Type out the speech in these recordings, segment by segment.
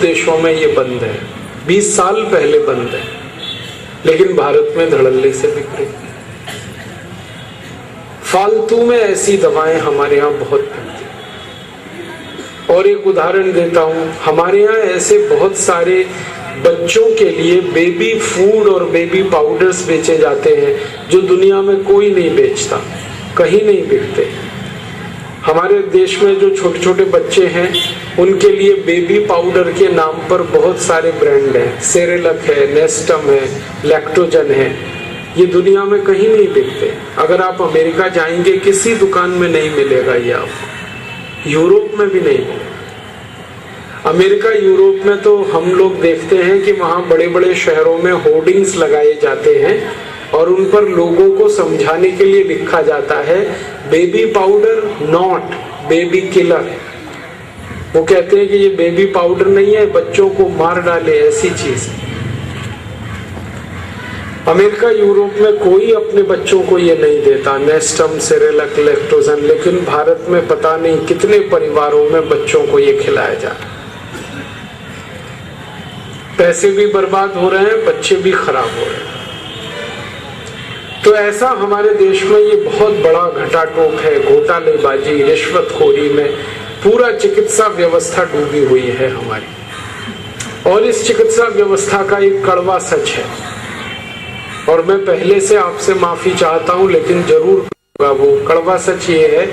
देशों में ये बंद है, 20 साल पहले बंद है, लेकिन भारत में धड़ल्ले से बिक रही। फालतू में ऐसी दवाएं हमारे यहाँ बहुत मिलती हैं। और एक उदाहरण देता हूं, हमारे यहाँ ऐसे बहुत सारे बच्चों के लिए बेबी फूड और बेबी पाउडर्स बेचे जाते हैं जो दुनिया में कोई नहीं बेचता, कहीं नहीं बिकते। हमारे देश में जो छोटे छोटे बच्चे हैं उनके लिए बेबी पाउडर के नाम पर बहुत सारे ब्रांड हैं, सेरेलक है, नेस्टम है, लैक्टोजन है, ये दुनिया में कहीं नहीं बिकते। अगर आप अमेरिका जाएंगे किसी दुकान में नहीं मिलेगा ये आपको, यूरोप में भी नहीं मिलेगा। अमेरिका यूरोप में तो हम लोग देखते हैं कि वहां बड़े बड़े शहरों में होर्डिंग्स लगाए जाते हैं और उन पर लोगों को समझाने के लिए लिखा जाता है baby powder not baby killer. वो कहते हैं कि ये बेबी पाउडर नहीं है, बच्चों को मार डाले ऐसी चीज। अमेरिका यूरोप में कोई अपने बच्चों को ये नहीं देता, नेस्टम, सेरेलक, लैक्टोजन, लेकिन भारत में पता नहीं कितने परिवारों में बच्चों को ये खिलाया जा रहा है। पैसे भी बर्बाद हो रहे हैं, बच्चे भी खराब हो रहे हैं। तो ऐसा हमारे देश में ये बहुत बड़ा घटाटोप है, घोटालेबाजी, रिश्वतखोरी में पूरा चिकित्सा व्यवस्था डूबी हुई है हमारी। और इस चिकित्सा व्यवस्था का एक कड़वा सच है, और मैं पहले से आपसे माफी चाहता हूं, लेकिन जरूर होगा। वो कड़वा सच ये है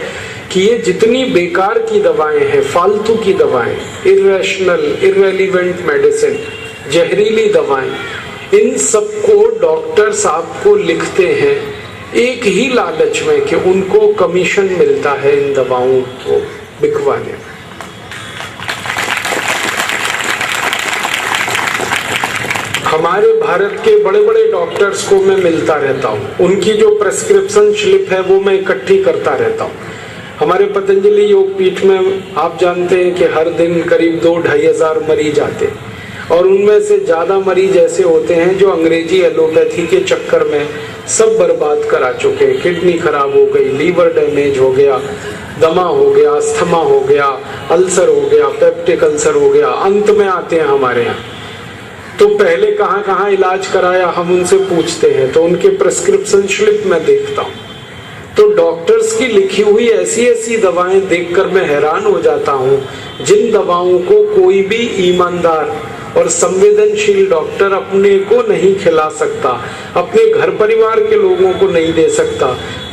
कि ये जितनी बेकार की दवाएं हैं, फालतू की दवाएं, इरेशनल, इररेलेवेंट मेडिसिन, जहरीली दवाएं, इन सबको डॉक्टर्स आपको लिखते हैं एक ही लालच में कि उनको कमीशन मिलता है इन दवाओं को बिकवाने में। हमारे भारत के बड़े बड़े डॉक्टर्स को मैं मिलता रहता हूँ, उनकी जो प्रेस्क्रिप्शन स्लिप है वो मैं इकट्ठी करता रहता हूँ। हमारे पतंजलि योग पीठ में आप जानते हैं कि हर दिन करीब 2-2.5 हजार मरीज आते हैं, और उनमें से ज्यादा मरीज ऐसे होते हैं जो अंग्रेजी एलोपैथी के चक्कर में सब बर्बाद करा चुके हैं। किडनी खराब हो गई, लीवर डैमेज हो गया, दमा हो गया, अस्थमा हो गया, अल्सर हो गया, पेप्टिक अल्सर हो गया, अंत में आते हैं हमारे यहाँ। तो पहले कहाँ कहाँ इलाज कराया हम उनसे पूछते हैं, तो उनके प्रेस्क्रिप्शन स्लिप में देखता हूँ, तो डॉक्टर्स की लिखी हुई ऐसी ऐसी दवाएं देखकर मैं हैरान हो जाता हूँ, जिन दवाओं को कोई भी ईमानदार और संवेदनशील डॉक्टर अपने को नहीं खिला सकता, अपने घर परिवार के लोगों को नहीं दे सकता,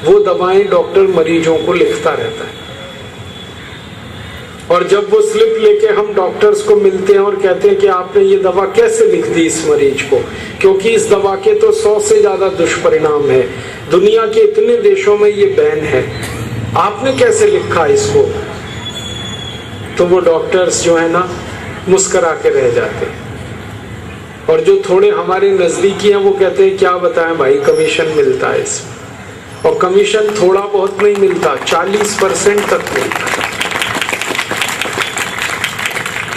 वो दवाएं डॉक्टर मरीजों को लिखता रहता है। और जब वो स्लिप लेके हम डॉक्टर्स को मिलते हैं और कहते हैं कि आपने ये दवा कैसे लिख दी इस मरीज को, क्योंकि इस दवा के तो 100 से ज्यादा दुष्परिणाम है, दुनिया के इतने देशों में ये बैन है, आपने कैसे लिखा इसको, तो वो डॉक्टर्स जो है ना मुस्कुरा के रह जाते हैं। और जो थोड़े हमारे नजदीकी हैं वो कहते हैं क्या बताएं भाई, कमीशन मिलता है इसमें। और कमीशन थोड़ा बहुत नहीं मिलता, 40% तक मिलता है।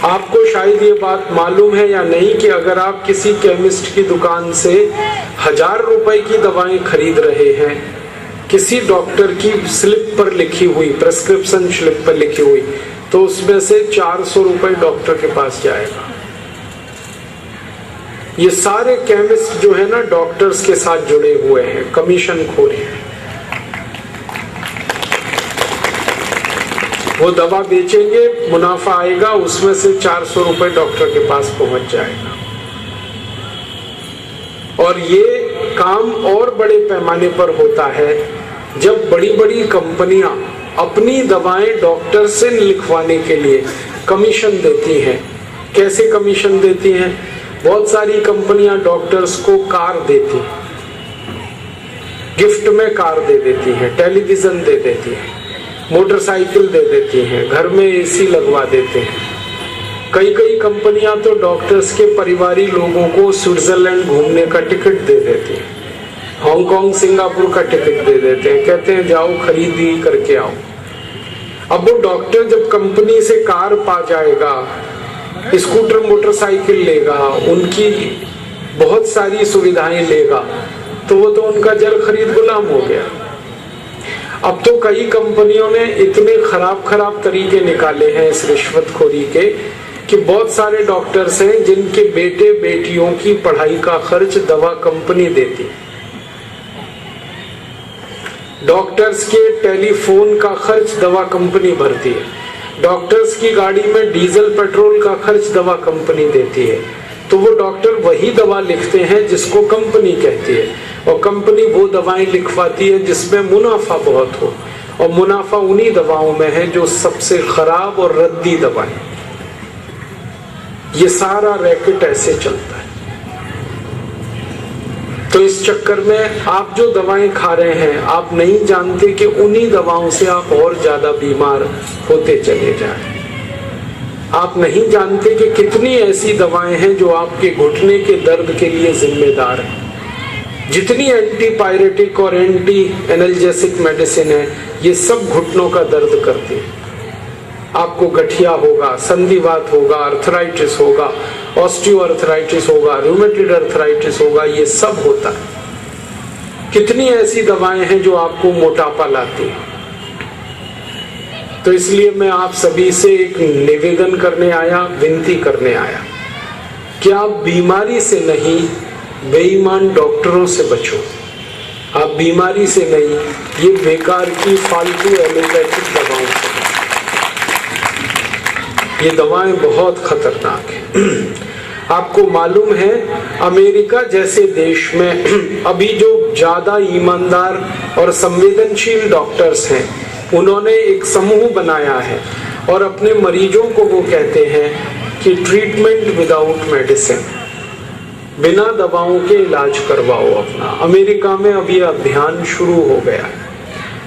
आपको शायद ये बात मालूम है या नहीं कि अगर आप किसी केमिस्ट की दुकान से 1000 रुपए की दवाएं खरीद रहे हैं, किसी डॉक्टर की स्लिप पर लिखी हुई, प्रेस्क्रिप्शन स्लिप पर लिखी हुई, तो उसमें से 400 रुपए डॉक्टर के पास जाएगा। ये सारे केमिस्ट जो है ना डॉक्टर्स के साथ जुड़े हुए हैं, कमीशन खोरी हैं। वो दवा बेचेंगे, मुनाफा आएगा, उसमें से 400 रुपए डॉक्टर के पास पहुंच जाएगा। और ये काम और बड़े पैमाने पर होता है जब बड़ी बड़ी कंपनियां अपनी दवाएं डॉक्टर से लिखवाने के लिए कमीशन देती हैं। कैसे कमीशन देती हैं? बहुत सारी कंपनियां डॉक्टर्स को कार देती हैं, गिफ्ट में कार दे देती हैं, टेलीविजन दे देती हैं, मोटरसाइकिल दे देती हैं, घर में एसी लगवा देते हैं। कई कई कंपनियां तो डॉक्टर्स के परिवारी लोगों को स्विट्जरलैंड घूमने का टिकट दे देती हैं, हांगकांग, सिंगापुर का टिकट दे देते हैं, कहते हैं जाओ खरीदी करके आओ। अब वो डॉक्टर जब कंपनी से कार पा जाएगा, स्कूटर, मोटरसाइकिल लेगा, उनकी बहुत सारी सुविधाएं लेगा, तो वो तो उनका जल खरीद गुलाम हो गया। अब तो कई कंपनियों ने इतने खराब खराब तरीके निकाले हैं इस रिश्वतखोरी के कि बहुत सारे डॉक्टर्स हैं जिनके बेटे बेटियों की पढ़ाई का खर्च दवा कंपनी देती है, डॉक्टर्स के टेलीफोन का खर्च दवा कंपनी भरती है, डॉक्टर्स की गाड़ी में डीजल पेट्रोल का खर्च दवा कंपनी देती है। तो वो डॉक्टर वही दवा लिखते हैं जिसको कंपनी कहती है, और कंपनी वो दवाएं लिखवाती है जिसमें मुनाफा बहुत हो, और मुनाफा उन्हीं दवाओं में है जो सबसे खराब और रद्दी दवाएं। ये सारा रैकेट ऐसे चलता है। तो इस चक्कर में आप जो दवाएं खा रहे हैं, आप नहीं जानते कि उन्हीं दवाओं से आप और ज्यादा बीमार होते चले जा रहे हैं। आप नहीं जानते कि कितनी ऐसी दवाएं हैं जो आपके घुटने के दर्द के लिए जिम्मेदार हैं। जितनी एंटीपायरेटिक और एंटी एनाल्जेसिक मेडिसिन है, ये सब घुटनों का दर्द करती है। आपको गठिया होगा, संधिवात होगा, अर्थराइटिस होगा, ऑस्टियोआर्थराइटिस होगा, रूमेटॉइड अर्थराइटिस होगा, ये सब होता है। कितनी ऐसी दवाएं हैं जो आपको मोटापा लाती है। तो इसलिए मैं आप सभी से एक निवेदन करने आया, विनती करने आया कि आप बीमारी से नहीं, बेईमान डॉक्टरों से बचो। आप बीमारी से नहीं, ये बेकार की फालतू एलोपैथिक दवाओं से। ये दवाएं बहुत खतरनाक हैं। आपको मालूम है, अमेरिका जैसे देश में अभी जो ज्यादा ईमानदार और संवेदनशील डॉक्टर्स हैं, उन्होंने एक समूह बनाया है और अपने मरीजों को वो कहते हैं कि ट्रीटमेंट विदाउट मेडिसिन, बिना दवाओं के इलाज करवाओ अपना। अमेरिका में अब ये अभियान शुरू हो गया,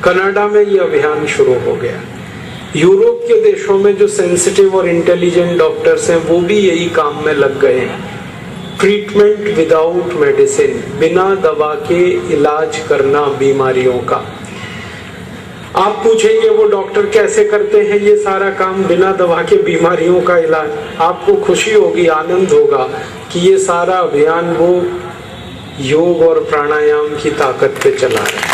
कनाडा में ये अभियान शुरू हो गया। यूरोप के देशों में जो सेंसिटिव और इंटेलिजेंट डॉक्टर्स हैं, वो भी यही काम में लग गए हैं। ट्रीटमेंट विदाउट मेडिसिन, बिना दवा के इलाज करना बीमारियों का। आप पूछेंगे वो डॉक्टर कैसे करते हैं ये सारा काम, बिना दवा के बीमारियों का इलाज? आपको खुशी होगी, आनंद होगा कि ये सारा अभियान वो योग और प्राणायाम की ताकत पे चला रहे हैं।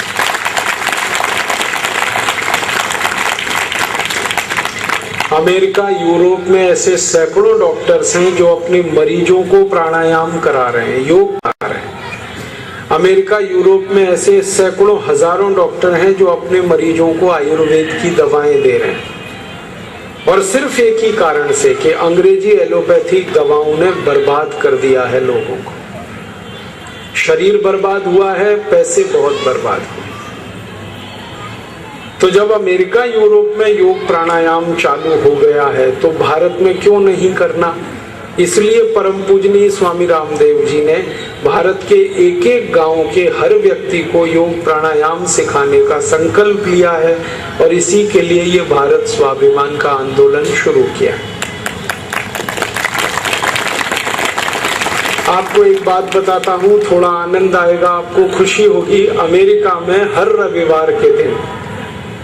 अमेरिका, यूरोप में ऐसे सैकड़ों डॉक्टर्स हैं जो अपने मरीजों को प्राणायाम करा रहे हैं, योग करा रहे हैं। अमेरिका, यूरोप में ऐसे सैकड़ों हजारों डॉक्टर हैं जो अपने मरीजों को आयुर्वेद की दवाएं दे रहे हैं, और सिर्फ एक ही कारण से कि अंग्रेजी एलोपैथिक दवाओं ने बर्बाद कर दिया है लोगों को। शरीर बर्बाद हुआ है, पैसे बहुत बर्बाद हुए। तो जब अमेरिका, यूरोप में योग प्राणायाम चालू हो गया है, तो भारत में क्यों नहीं करना? इसलिए परम पूजनीय स्वामी रामदेव जी ने भारत के एक एक गांव के हर व्यक्ति को योग प्राणायाम सिखाने का संकल्प लिया है, और इसी के लिए ये भारत स्वाभिमान का आंदोलन शुरू किया। आपको एक बात बताता हूँ, थोड़ा आनंद आएगा, आपको खुशी होगी। अमेरिका में हर रविवार के दिन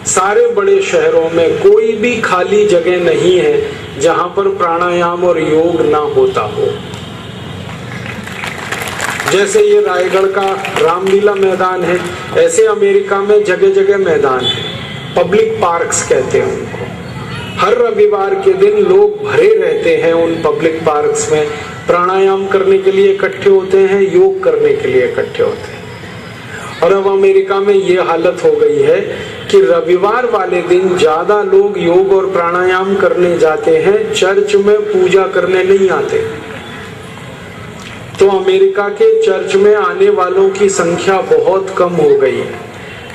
सारे बड़े शहरों में कोई भी खाली जगह नहीं है जहां पर प्राणायाम और योग ना होता हो। जैसे ये रायगढ़ का रामलीला मैदान है, ऐसे अमेरिका में जगह जगह मैदान है, पब्लिक पार्क्स कहते हैं उनको। हर रविवार के दिन लोग भरे रहते हैं उन पब्लिक पार्क्स में, प्राणायाम करने के लिए इकट्ठे होते हैं, योग करने के लिए इकट्ठे होते हैं। और अब अमेरिका में ये हालत हो गई है कि रविवार वाले दिन ज्यादा लोग योग और प्राणायाम करने जाते हैं, चर्च में पूजा करने नहीं आते। तो अमेरिका के चर्च में आने वालों की संख्या बहुत कम हो गई है।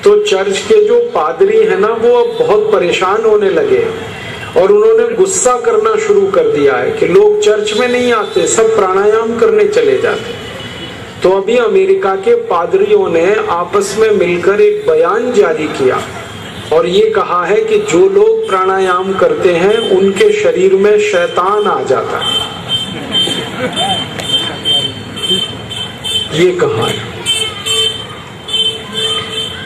तो चर्च के जो पादरी है ना, वो अब बहुत परेशान होने लगे और उन्होंने गुस्सा करना शुरू कर दिया है कि लोग चर्च में नहीं आते, सब प्राणायाम करने चले जाते। तो अभी अमेरिका के पादरियों ने आपस में मिलकर एक बयान जारी किया और ये कहा है कि जो लोग प्राणायाम करते हैं उनके शरीर में शैतान आ जाता है। ये कहा है।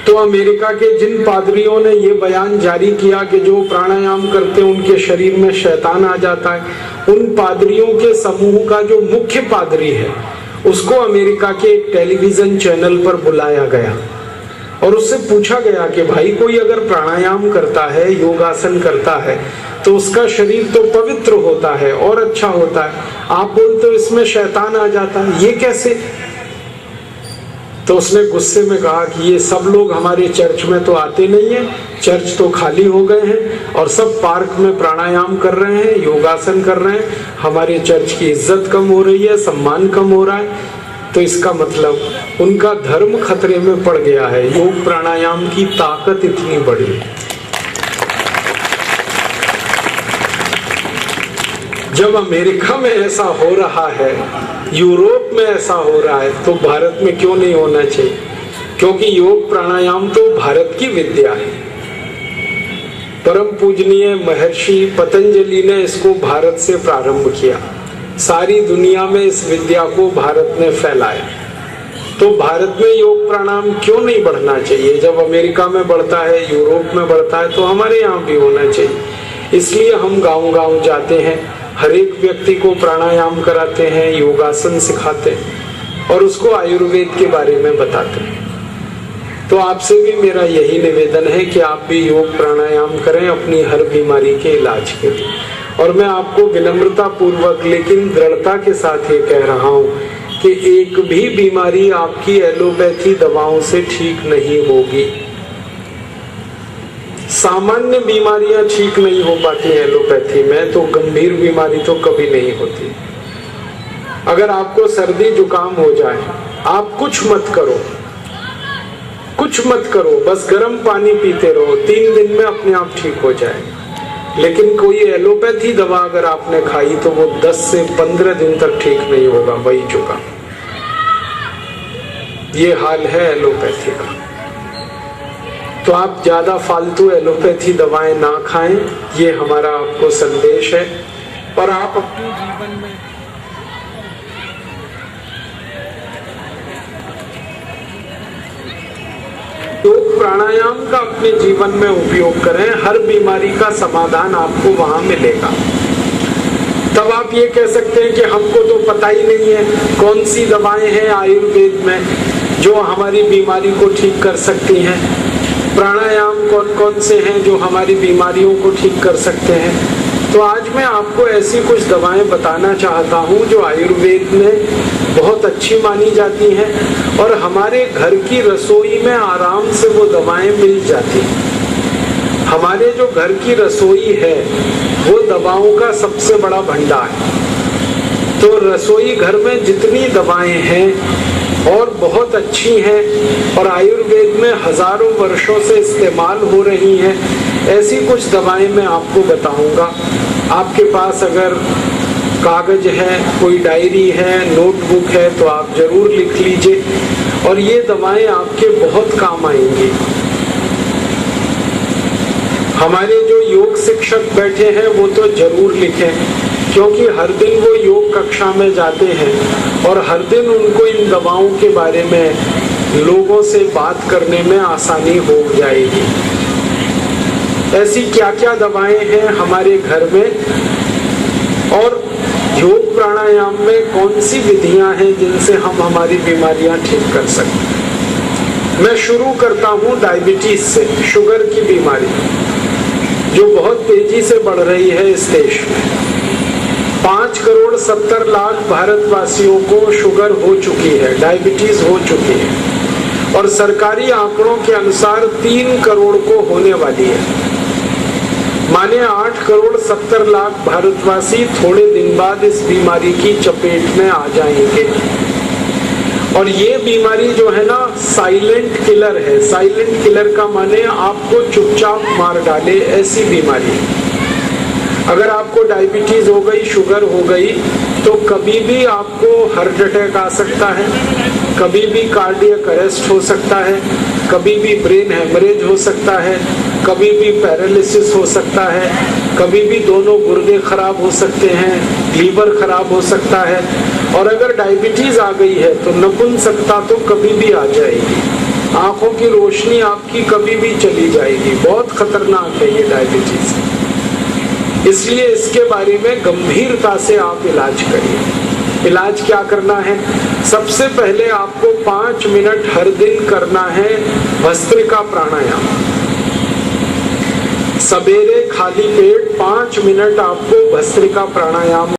तो अमेरिका के जिन पादरियों ने ये बयान जारी किया कि जो प्राणायाम करते हैं उनके शरीर में शैतान आ जाता है, उन पादरियों के समूह का जो मुख्य पादरी है उसको अमेरिका के एक टेलीविजन चैनल पर बुलाया गया और उससे पूछा गया कि भाई कोई अगर प्राणायाम करता है, योगासन करता है, तो उसका शरीर तो पवित्र होता है और अच्छा होता है। आप बोलते हो इसमें शैतान आ जाता है, ये कैसे? तो उसने गुस्से में कहा कि ये सब लोग हमारे चर्च में तो आते नहीं है, चर्च तो खाली हो गए हैं और सब पार्क में प्राणायाम कर रहे हैं, योगासन कर रहे हैं, हमारे चर्च की इज्जत कम हो रही है, सम्मान कम हो रहा है। तो इसका मतलब उनका धर्म खतरे में पड़ गया है। योग प्राणायाम की ताकत इतनी बड़ी। जब अमेरिका में ऐसा हो रहा है, यूरोप में ऐसा हो रहा है, तो भारत में क्यों नहीं होना चाहिए? क्योंकि योग प्राणायाम तो भारत की विद्या है। परम पूजनीय महर्षि पतंजलि ने इसको भारत से प्रारंभ किया, सारी दुनिया में इस विद्या को भारत ने फैलाया। तो भारत में योग प्राणायाम क्यों नहीं बढ़ना चाहिए? जब अमेरिका में बढ़ता है, यूरोप में बढ़ता है, तो हमारे यहाँ भी होना चाहिए। इसलिए हम गांव-गांव जाते हैं, हर एक व्यक्ति को प्राणायाम कराते हैं, योगासन सिखाते हैं और उसको आयुर्वेद के बारे में बताते हैं। तो आपसे भी मेरा यही निवेदन है कि आप भी योग प्राणायाम करें अपनी हर बीमारी के इलाज के लिए। और मैं आपको विनम्रता पूर्वक लेकिन दृढ़ता के साथ ये कह रहा हूँ कि एक भी बीमारी आपकी एलोपैथी दवाओं से ठीक नहीं होगी। सामान्य बीमारियां ठीक नहीं हो पाती एलोपैथी में, तो गंभीर बीमारी तो कभी नहीं होती। अगर आपको सर्दी जुकाम हो जाए, आप कुछ मत करो, कुछ मत करो, बस गर्म पानी पीते रहो, 3 दिन में अपने आप ठीक हो जाए। लेकिन कोई एलोपैथी दवा अगर आपने खाई तो वो 10 से 15 दिन तक ठीक नहीं होगा, वही जुकाम। ये हाल है एलोपैथी का। तो आप ज्यादा फालतू एलोपैथी दवाएं ना खाएं, ये हमारा आपको संदेश है। और आप अपने जीवन में योग प्राणायाम का अपने जीवन में उपयोग करें, हर बीमारी का समाधान आपको वहां मिलेगा। तब आप ये कह सकते हैं कि हमको तो पता ही नहीं है कौन सी दवाएं हैं आयुर्वेद में जो हमारी बीमारी को ठीक कर सकती हैं, प्राणायाम कौन कौन से हैं जो हमारी बीमारियों को ठीक कर सकते हैं। तो आज मैं आपको ऐसी कुछ दवाएं बताना चाहता हूं जो आयुर्वेद में बहुत अच्छी मानी जाती हैं और हमारे घर की रसोई में आराम से वो दवाएं मिल जाती हैं। हमारे जो घर की रसोई है वो दवाओं का सबसे बड़ा भंडार है। तो रसोई घर में जितनी दवाएं हैं और बहुत अच्छी हैं और आयुर्वेद में हजारों वर्षों से इस्तेमाल हो रही हैं, ऐसी कुछ दवाएं मैं आपको बताऊंगा। आपके पास अगर कागज है, कोई डायरी है, नोटबुक है, तो आप जरूर लिख लीजिए और ये दवाएं आपके बहुत काम आएंगी। हमारे जो योग शिक्षक बैठे हैं वो तो जरूर लिखें, क्योंकि हर दिन वो योग कक्षा में जाते हैं और हर दिन उनको इन दवाओं के बारे में लोगों से बात करने में आसानी हो जाएगी। ऐसी क्या क्या दवाएं हैं हमारे घर में और योग प्राणायाम में कौन सी विधियां हैं जिनसे हम हमारी बीमारियां ठीक कर सकते हैं। मैं शुरू करता हूं डायबिटीज से, शुगर की बीमारी जो बहुत तेजी से बढ़ रही है इस देश में। 5 करोड़ 70 लाख भारतवासियों को शुगर हो चुकी है, डायबिटीज हो चुकी है और सरकारी आंकड़ों के अनुसार 3 करोड़ को होने वाली है। माने 8 करोड़ 70 लाख भारतवासी थोड़े दिन बाद इस बीमारी की चपेट में आ जाएंगे। और ये बीमारी जो है ना, साइलेंट किलर है। साइलेंट किलर का माने आपको चुपचाप मार डाले, ऐसी बीमारी है। अगर आपको डायबिटीज हो गई, शुगर हो गई, तो कभी भी आपको हार्ट अटैक आ सकता है, कभी भी कार्डियक अरेस्ट हो सकता है, कभी भी ब्रेन हेमरेज हो सकता है, कभी भी पैरालिसिस हो सकता है, कभी भी दोनों गुर्दे खराब हो सकते हैं, लीवर खराब हो सकता है। और अगर डायबिटीज आ गई है तो नपुंसकता तो कभी भी आ जाएगी, आंखों की रोशनी आपकी कभी भी चली जाएगी। बहुत खतरनाक है ये डायबिटीज, इसलिए इसके बारे में गंभीरता से आप इलाज करिए। इलाज क्या करना है? सबसे पहले आपको 5 मिनट हर दिन करना है भस्त्रिका प्राणायाम। सवेरे खाली पेट 5 मिनट आपको भस्त्रिका प्राणायाम